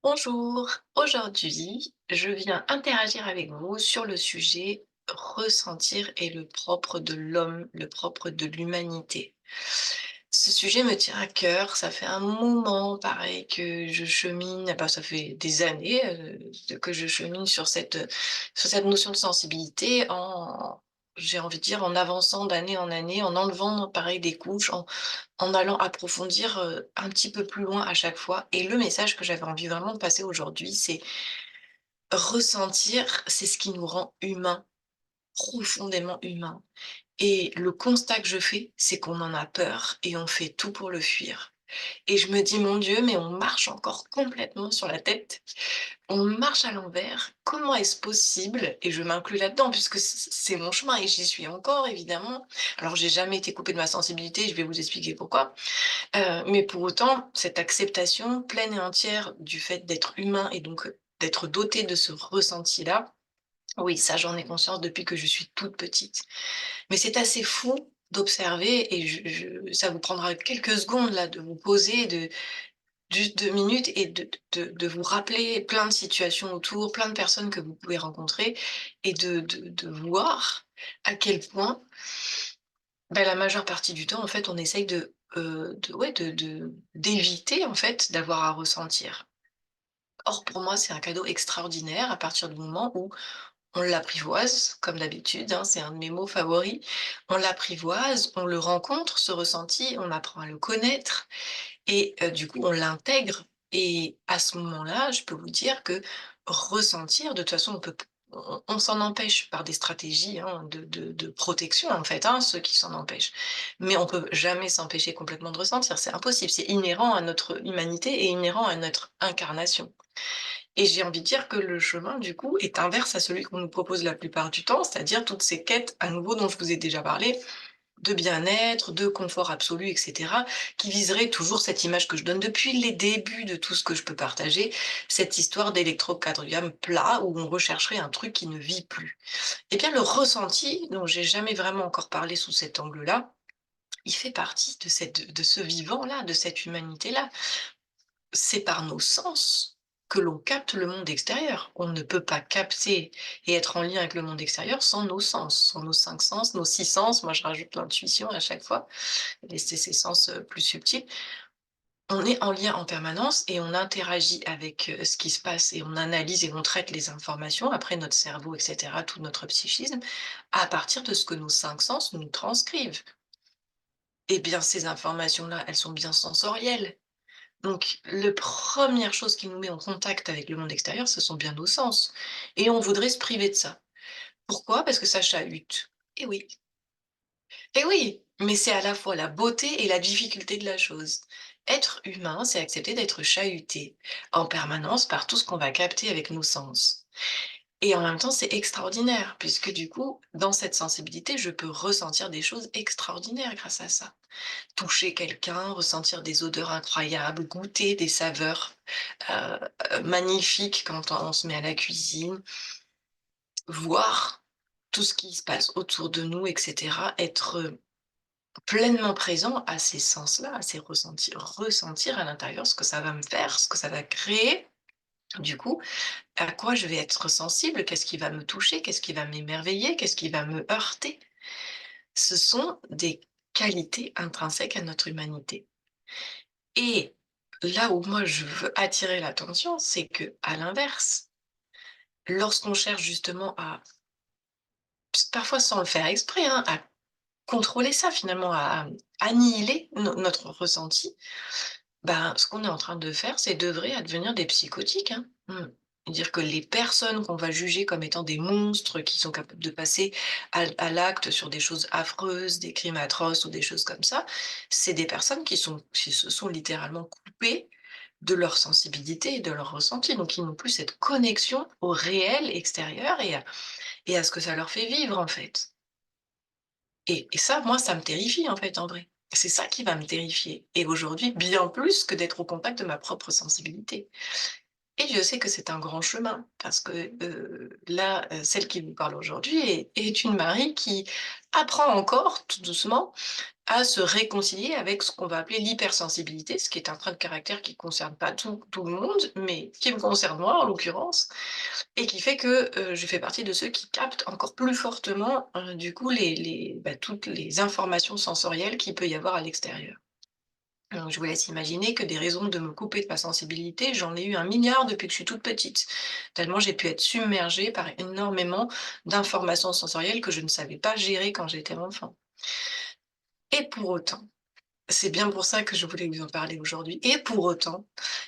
Bonjour, aujourd'hui, je viens interagir avec vous sur le sujet ressentir et le propre de l'homme, le propre de l'humanité. Ce sujet me tient à cœur, ça fait un moment, pareil, que je chemine, bah, ça fait des années que je chemine sur cette notion de sensibilité j'ai envie de dire, en avançant d'année en année, en enlevant, pareil, des couches, en allant approfondir, un petit peu plus loin à chaque fois. Et le message que j'avais envie vraiment de passer aujourd'hui, c'est ressentir, c'est ce qui nous rend humains, profondément humains. Et le constat que je fais, c'est qu'on en a peur et on fait tout pour le fuir. Et je me dis: «Mon Dieu, mais on marche encore complètement sur la tête, on marche à l'envers. Comment est-ce possible?» Et je m'inclus là-dedans puisque c'est mon chemin et j'y suis encore évidemment. Alors j'ai jamais été coupée de ma sensibilité, je vais vous expliquer pourquoi. Mais pour autant, cette acceptation pleine et entière du fait d'être humain et donc, d'être doté de ce ressenti-là, oui, ça j'en ai conscience depuis que je suis toute petite. Mais c'est assez fou d'observer et je ça vous prendra quelques secondes là de vous poser, de juste 2 minutes et de vous rappeler plein de situations autour, plein de personnes que vous pouvez rencontrer et de voir à quel point, bah, la majeure partie du temps, en fait, on essaye de ouais, d'éviter, en fait, d'avoir à ressentir. Or, pour moi, c'est un cadeau extraordinaire à partir du moment où on l'apprivoise, comme d'habitude, hein, c'est un de mes mots favoris. On l'apprivoise, on le rencontre, ce ressenti, on apprend à le connaître et du coup, on l'intègre et à ce moment-là, je peux vous dire que ressentir, de toute façon, on s'en empêche par des stratégies, hein, de protection, en fait, hein, ceux qui s'en empêchent. Mais on peut jamais s'empêcher complètement de ressentir, c'est impossible, c'est inhérent à notre humanité et inhérent à notre incarnation. Et j'ai envie de dire que le chemin, du coup, est inverse à celui qu'on nous propose la plupart du temps, c'est-à-dire toutes ces quêtes, à nouveau, dont je vous ai déjà parlé, de bien-être, de confort absolu, et cetera, qui viserait toujours cette image que je donne depuis les débuts de tout ce que je peux partager, cette histoire d'électrocardiogramme plat où on rechercherait un truc qui ne vit plus. Eh bien, le ressenti, dont j'ai jamais vraiment encore parlé sous cet angle-là, il fait partie de ce vivant-là, de cette humanité-là. C'est par nos sens que l'on capte le monde extérieur. On ne peut pas capter et être en lien avec le monde extérieur sans nos sens, sans nos 5 sens, nos 6 sens. Moi, je rajoute l'intuition à chaque fois, et c'est ces sens, plus subtils. On est en lien en permanence et on interagit avec, ce qui se passe et on analyse et on traite les informations, après notre cerveau et cetera, tout notre psychisme, à partir de ce que nos 5 sens nous transcrivent. Eh bien, ces informations-là, elles sont bien sensorielles. Donc, la première chose qui nous met en contact avec le monde extérieur, ce sont bien nos sens. Et on voudrait se priver de ça. Pourquoi? Parce que ça chahute. Eh oui. Eh oui! Mais c'est à la fois la beauté et la difficulté de la chose. Être humain, c'est accepter d'être chahuté en permanence par tout ce qu'on va capter avec nos sens. Et en même temps, c'est extraordinaire, puisque du coup, dans cette sensibilité, je peux ressentir des choses extraordinaires grâce à ça. Toucher quelqu'un, ressentir des odeurs incroyables, goûter des saveurs magnifiques quand on se met à la cuisine, voir tout ce qui se passe autour de nous et cetera, être, pleinement présent à ces sens-là, à ces ressentir, ressentir à l'intérieur ce que ça va me faire, ce que ça va créer. Du coup, à quoi je vais être sensible, qu'est-ce qui va me toucher, qu'est-ce qui va m'émerveiller, qu'est-ce qui va me heurter. Ce sont des qualités intrinsèques à notre humanité. Et là où moi je veux attirer l'attention, c'est que à l'inverse, lorsqu'on cherche justement à, parfois sans le faire exprès, hein, à contrôler ça finalement, à annihiler notre ressenti, ben, ce qu'on est en train de faire, c'est d'œuvrer à devenir des psychotiques, hein. Dire que les personnes qu'on va juger comme étant des monstres qui sont capables de passer à l'acte sur des choses affreuses, des crimes atroces ou des choses comme ça, c'est des personnes qui se sont littéralement coupées de leur sensibilité et de leur ressenti. Donc ils n'ont plus cette connexion au réel extérieur et à ce que ça leur fait vivre, en fait. Et ça, moi, ça me terrifie, en fait, en vrai. C'est ça qui va me terrifier et aujourd'hui, bien plus que d'être au contact de ma propre sensibilité et Dieu sait que c'est un grand chemin parce que, là, celle qui vous parle aujourd'hui est une Marie qui apprend encore tout doucement à se réconcilier avec ce qu'on va appeler l'hypersensibilité, ce qui est un trait de caractère qui concerne pas tout le monde, mais qui me concerne moi en l'occurrence, et qui fait que, je fais partie de ceux qui captent encore plus fortement, du coup toutes les informations sensorielles qu'il peut y avoir à l'extérieur. Donc je vous laisse imaginer que des raisons de me couper de ma sensibilité, j'en ai eu un milliard depuis que je suis toute petite. Tellement j'ai pu être submergée par énormément d'informations sensorielles que je ne savais pas gérer quand j'étais enfant. Et pour autant, c'est bien pour ça que je voulais vous en parler aujourd'hui. Et pour autant,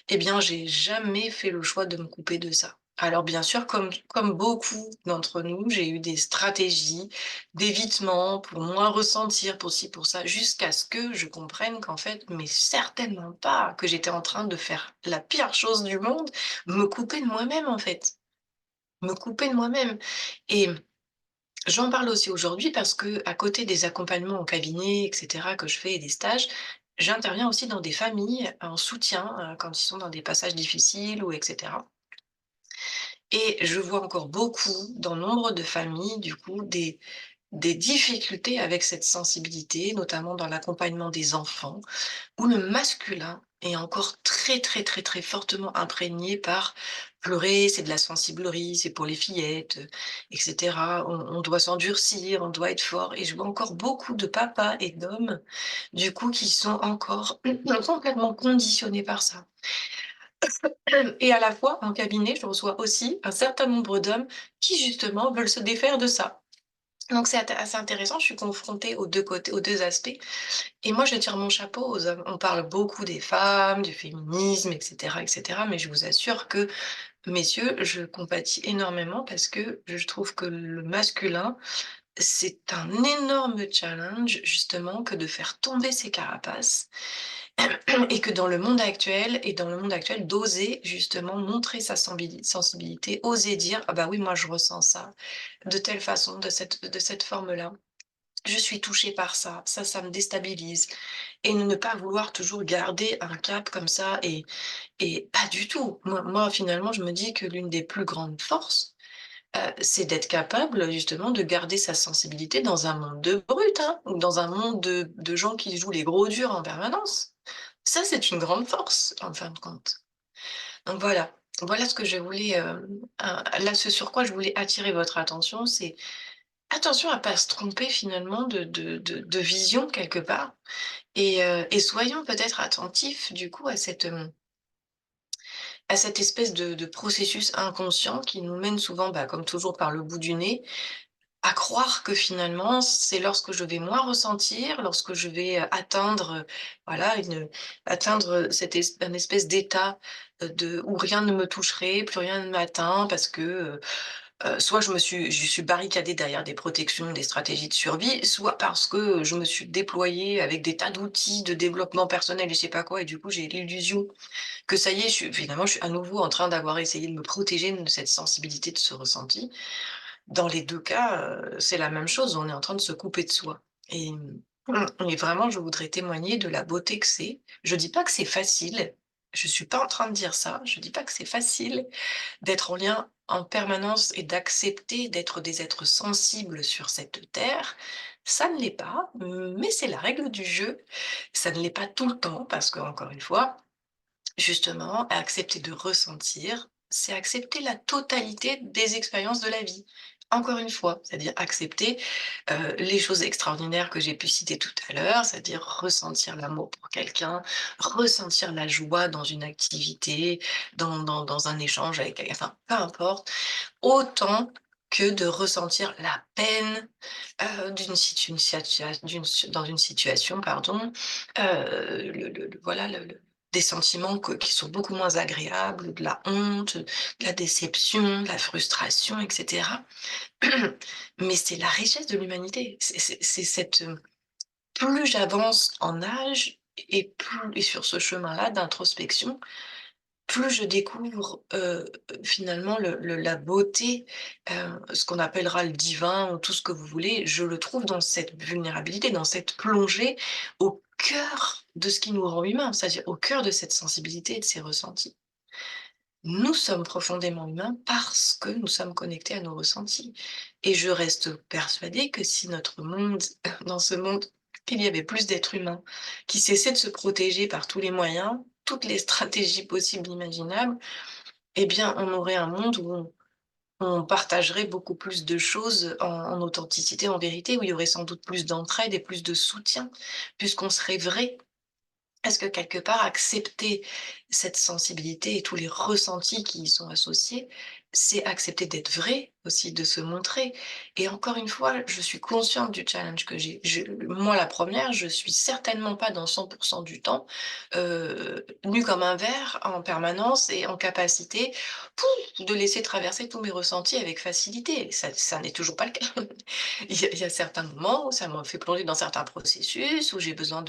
eh bien, j'ai jamais fait le choix de me couper de ça. Alors bien sûr, comme beaucoup d'entre nous, j'ai eu des stratégies d'évitement pour moins ressentir, pour ci, pour ça, jusqu'à ce que je comprenne qu'en fait, mais certainement pas, que j'étais en train de faire la pire chose du monde, me couper de moi-même en fait. Me couper de moi-même. Et j'en parle aussi aujourd'hui parce que, à côté des accompagnements en cabinet et cetera que je fais et des stages, j'interviens aussi dans des familles en soutien, quand ils sont dans des passages difficiles ou et cetera, et je vois encore beaucoup dans nombre de familles, du coup, des difficultés avec cette sensibilité, notamment dans l'accompagnement des enfants, où le masculin est encore très, très, très, très fortement imprégné par pleurer, c'est de la sensiblerie, c'est pour les fillettes, et cetera. On doit s'endurcir, on doit être fort. Et je vois encore beaucoup de papas et d'hommes, du coup, qui sont encore complètement conditionnés par ça. Et à la fois, en cabinet, je reçois aussi un certain nombre d'hommes qui, justement, veulent se défaire de ça. Donc c'est assez intéressant, je suis confrontée aux 2 côtés, aux 2 aspects, et moi je tire mon chapeau aux hommes. On parle beaucoup des femmes, du féminisme et cetera, mais je vous assure que, messieurs, je compatis énormément parce que je trouve que le masculin, c'est un énorme challenge justement que de faire tomber ses carapaces et que dans le monde actuel, d'oser justement montrer sa sensibilité, oser dire: «Ah bah oui, moi je ressens ça, de telle façon, de cette forme-là. Je suis touché par ça, ça me déstabilise», et ne pas vouloir toujours garder un cap comme ça, et pas du tout. Moi finalement, je me dis que l'une des plus grandes forces, c'est d'être capable justement de garder sa sensibilité dans un monde de brutes, hein, ou dans un monde de gens qui jouent les gros durs en permanence. Ça, c'est une grande force en fin de compte. Donc voilà, voilà ce que je voulais, là, ce sur quoi je voulais attirer votre attention, c'est attention à pas se tromper finalement de vision quelque part, et soyons peut-être attentifs du coup à cette espèce de processus inconscient qui nous mène souvent, bah, comme toujours par le bout du nez, à croire que finalement c'est lorsque je vais moins ressentir, lorsque je vais, voilà, atteindre un espèce d'état, de où rien ne me toucherait, plus rien ne m'atteint parce que, soit je suis barricadée derrière des protections, des stratégies de survie, soit parce que je me suis déployée avec des tas d'outils de développement personnel et je sais pas quoi, et du coup, j'ai l'illusion que ça y est, je suis à nouveau en train d'avoir essayé de me protéger de cette sensibilité, de ce ressenti. Dans les 2 cas, c'est la même chose, on est en train de se couper de soi, et vraiment, je voudrais témoigner de la beauté que c'est. Je dis pas que c'est facile, je suis pas en train de dire ça, je dis pas que c'est facile d'être en lien en permanence et d'accepter d'être des êtres sensibles sur cette terre. Ça ne l'est pas, mais c'est la règle du jeu. Ça ne l'est pas tout le temps parce qu'encore une fois, justement, accepter de ressentir, c'est accepter la totalité des expériences de la vie. Encore une fois, c'est-à-dire accepter, les choses extraordinaires que j'ai pu citer tout à l'heure, c'est-à-dire ressentir l'amour pour quelqu'un, ressentir la joie dans une activité, dans un échange avec quelqu'un, enfin, peu importe, autant que de ressentir la peine, dans une situation, pardon, voilà, des sentiments qui sont beaucoup moins agréables, de la honte, de la déception, de la frustration, et cetera. Mais c'est la richesse de l'humanité. C'est cette, plus j'avance en âge et sur ce chemin-là d'introspection, plus je découvre, finalement la beauté, ce qu'on appellera le divin ou tout ce que vous voulez, je le trouve dans cette vulnérabilité, dans cette plongée au cœur de ce qui nous rend humains, c'est-à-dire au cœur de cette sensibilité et de ces ressentis. Nous sommes profondément humains parce que nous sommes connectés à nos ressentis, et je reste persuadée que si notre monde dans ce monde qu'il y avait plus d'êtres humains qui cessaient de se protéger par tous les moyens, toutes les stratégies possibles imaginables, eh bien, on aurait un monde où on partagerait beaucoup plus de choses en authenticité, en vérité, où il y aurait sans doute plus d'entraide et plus de soutien, puisqu'on serait vrai. Est-ce que quelque part, accepter cette sensibilité et tous les ressentis qui y sont associés, c'est accepter d'être vrai aussi, de se montrer. Et encore une fois, je suis consciente du challenge que j'ai. Moi, la première, je suis certainement pas dans 100% du temps nue comme un verre en permanence et en capacité de laisser traverser tous mes ressentis avec facilité. Ça n'est toujours pas le cas. Il y a certains moments où ça me fait plonger dans certains processus, où j'ai besoin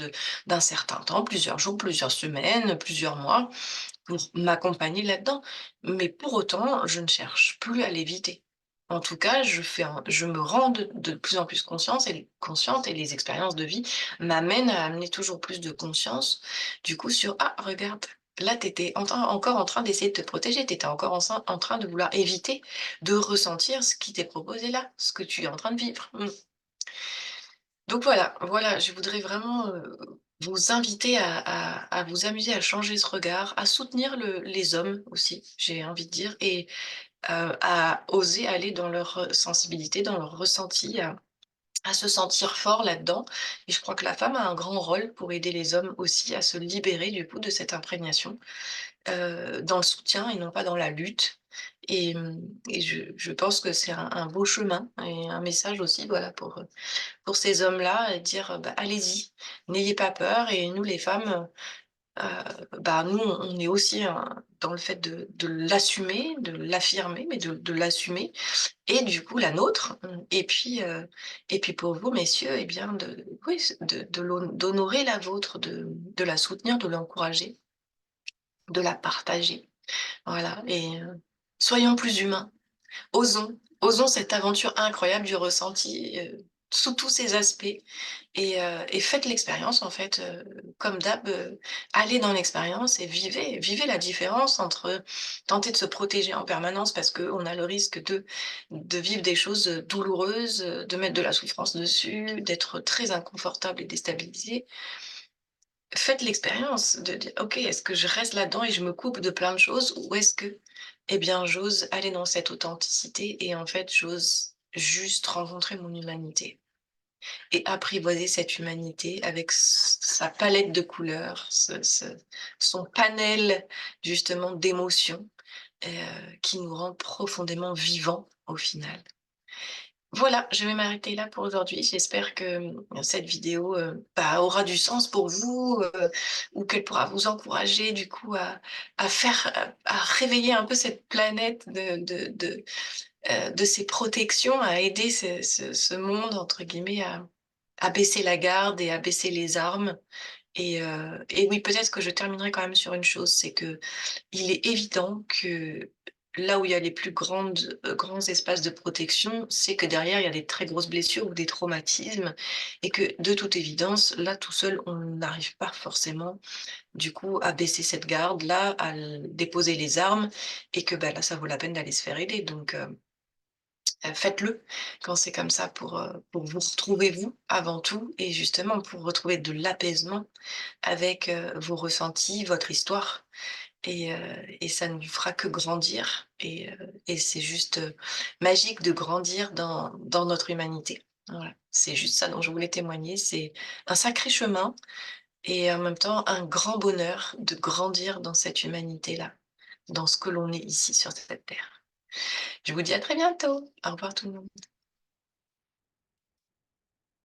d'un certain temps, plusieurs jours, plusieurs semaines, plusieurs mois, pour m'accompagner là-dedans. Mais pour autant, je ne cherche plus à l'éviter. En tout cas, je me rends de plus en plus consciente et les expériences de vie m'amènent à amener toujours plus de conscience, du coup, sur ah, regarde, là, tu étais encore en train d'essayer de te protéger, tu étais encore en train de vouloir éviter de ressentir ce qui t'est proposé là, ce que tu es en train de vivre. Donc voilà, je voudrais vraiment, vous inviter à vous amuser à changer ce regard, à soutenir les hommes aussi, j'ai envie de dire et à oser aller dans leur, sensibilité, dans leur ressenti, à se sentir fort là-dedans et je crois que la femme a un grand rôle pour aider les hommes aussi à se libérer du coup de cette imprégnation, dans le soutien et non pas dans la lutte et je pense que c'est un beau chemin et un message aussi, voilà, pour ces hommes-là et dire, bah, allez-y, n'ayez pas peur et nous les femmes, bah, nous on est aussi, dans le fait de l'assumer, de l'affirmer, mais de l'assumer et du coup la nôtre, et puis pour vous messieurs et bien de oui, d'honorer la vôtre, de la soutenir, de l'encourager, de la partager. Voilà et soyons plus humains. Osons cette aventure incroyable du ressenti, sous tous ses aspects et faites l'expérience en fait, comme d'hab, allez dans l'expérience et vivez la différence entre tenter de se protéger en permanence parce qu'on a le risque de vivre des choses, douloureuses, de mettre de la souffrance dessus, d'être très inconfortable et déstabilisé. Faites l'expérience de dire: «OK, est-ce que je reste là-dedans et je me coupe de plein de choses ou est-ce que, eh bien, j'ose aller dans cette authenticité et en fait, j'ose juste rencontrer mon humanité et apprivoiser cette humanité avec sa palette de couleurs, son panel justement d'émotions, qui nous rend profondément vivants au final. Voilà, je vais m'arrêter là pour aujourd'hui. J'espère que, cette vidéo, bah, aura du sens pour vous, ou qu'elle pourra vous encourager du coup à réveiller un peu cette planète de ces protections, à aider ce «monde» entre guillemets à baisser la garde et à baisser les armes et oui, peut-être que je terminerai quand même sur une chose, c'est que il est évident que là où il y a les plus grands espaces de protection, c'est que derrière, il y a des très grosses blessures ou des traumatismes et que de toute évidence, là, tout seul, on n'arrive pas forcément, du coup, à baisser cette garde-là, à déposer les armes et que, bah, là, ça vaut la peine d'aller se faire aider donc faites-le quand c'est comme ça pour vous retrouver vous, avant tout et justement pour retrouver de l'apaisement avec, vos ressentis, votre histoire et ça ne vous fera que grandir et c'est juste, magique de grandir dans notre humanité. Voilà, c'est juste ça dont je voulais témoigner. C'est un sacré chemin et en même temps un grand bonheur de grandir dans cette humanité-là, dans ce que l'on est ici sur cette terre. Je vous dis à très bientôt. Au revoir tout le monde.